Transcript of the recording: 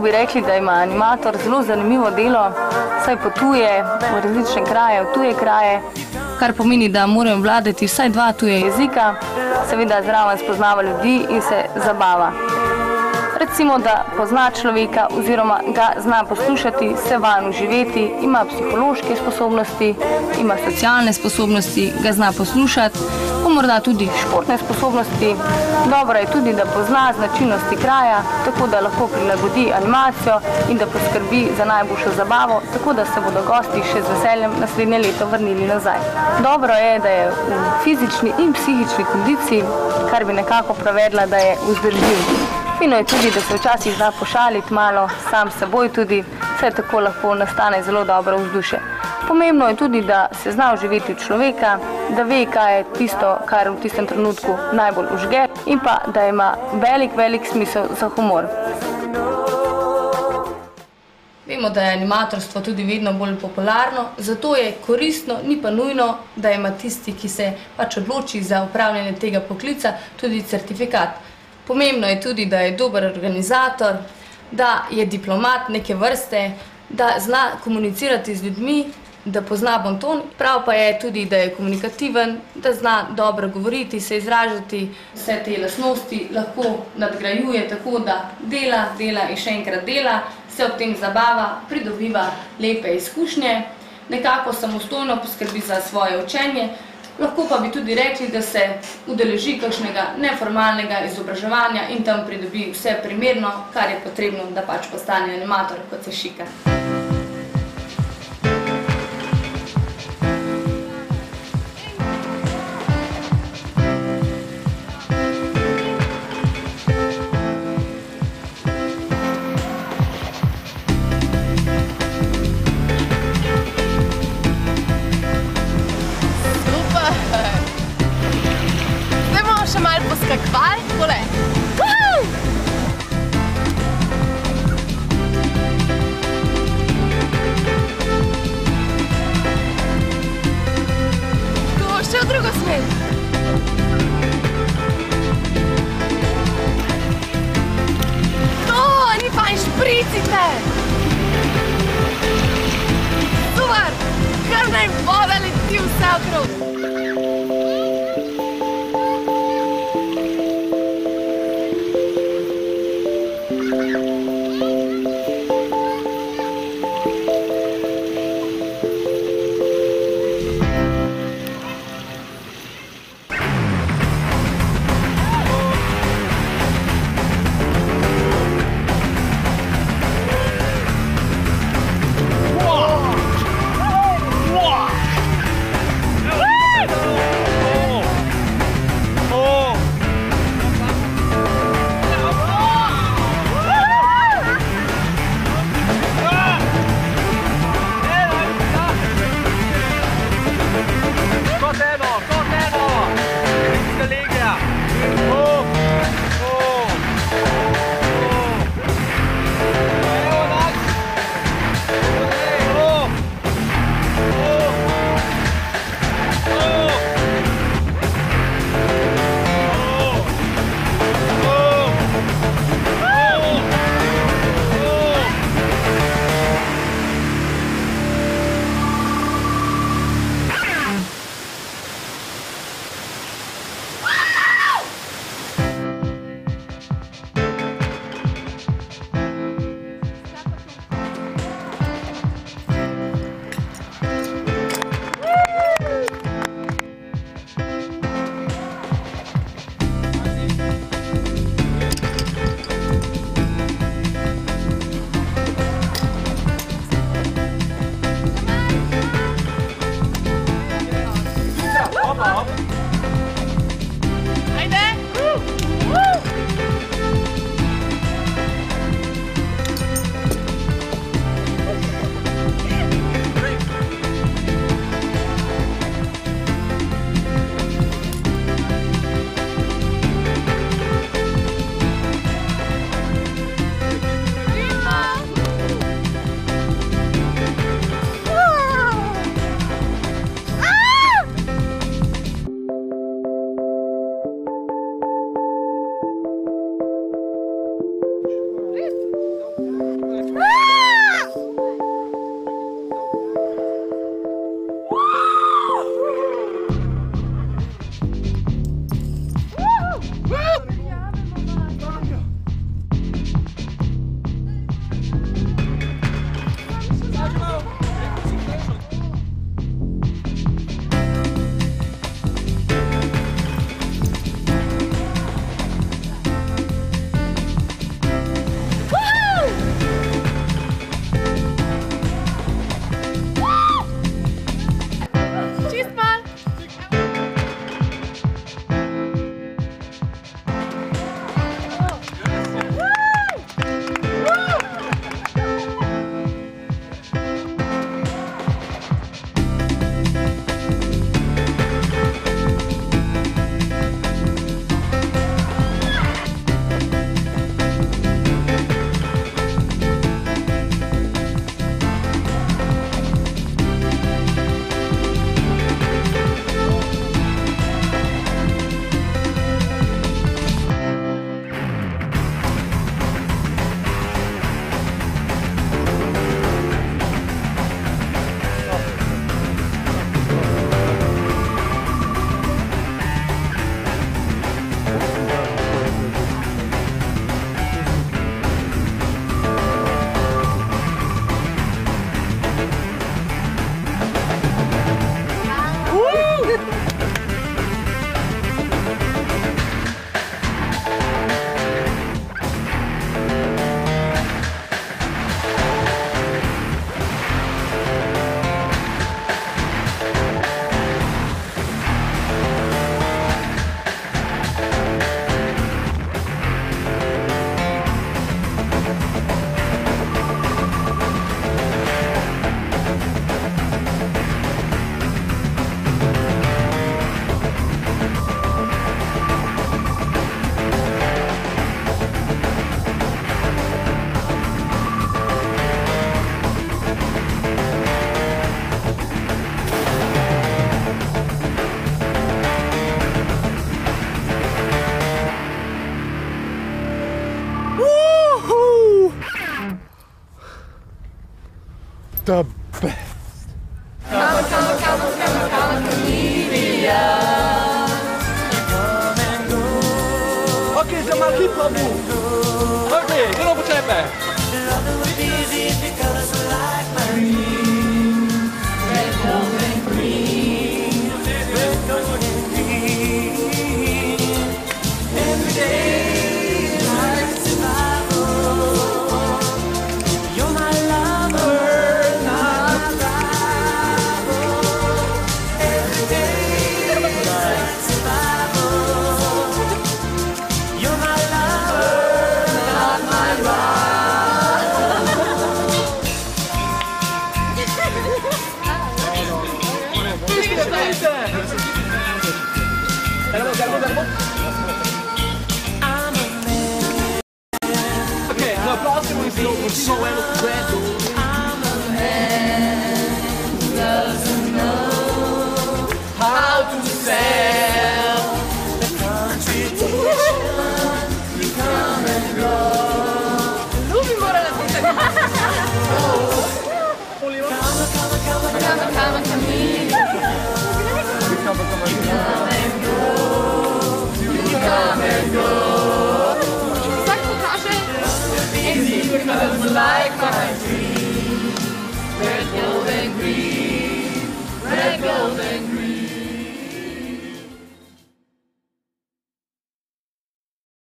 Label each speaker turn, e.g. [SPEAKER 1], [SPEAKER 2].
[SPEAKER 1] bi rekli, da ima animator zelo zanimivo delo, saj potuje v različne kraje, v tuje kraje, kar pomeni, da morajo vladati vsaj 2 tuje jezika, seveda zraven spoznava ljudi in se zabava. Recimo, da pozna človeka oziroma ga zna poslušati, se vanj uživeti, ima psihološke sposobnosti, ima socialne sposobnosti, ga zna poslušati, pa morda tudi športne sposobnosti. Dobro je tudi, da pozna značilnosti kraja, tako da lahko prilagodi animacijo in da poskrbi za najboljšo zabavo, tako da se bodo gosti še z veseljem naslednje leto vrnili nazaj. Dobro je, da je v fizični in psihični kondiciji, kar bi nekako prevedla, da je vzdržljiv. Fino je tudi, da se včasih zna pošaliti malo, sam s seboj tudi, saj tako lahko nastane zelo dobro vzdušje. Pomembno je tudi, da se zna vživeti v človeka, da ve, kaj je tisto, kar v tistem trenutku najbolj užge in pa, da ima velik smisel za humor. Vemo, da je animatorstvo tudi vedno bolj popularno, zato je koristno, ni pa nujno, da ima tisti, ki se pač odloči za upravljanje tega poklica, tudi certifikat. Pomembno je tudi, da je dober organizator, da je diplomat neke vrste, da zna komunicirati z ljudmi, da pozna bonton. Prav pa je tudi, da je komunikativen, da zna dobro govoriti, se izražati, vse te lastnosti lahko nadgrajuje tako, da dela in še enkrat dela, se ob tem zabava, pridobiva lepe izkušnje, nekako samostojno poskrbi za svoje učenje. Lahko pa bi tudi rekli, da se udeleži kakšnega neformalnega izobraževanja in tam pridobi vse primerno, kar je potrebno, da pač postane animator, kot se šika.
[SPEAKER 2] Še malo poskakval, tole.
[SPEAKER 3] the best.
[SPEAKER 4] Ok, siamo al hip hop. Ok, di nuovo c'è me. Ok, no prossimo il suo freddo. How to sell the contradiction. You come and go. Lui mi muore la vita.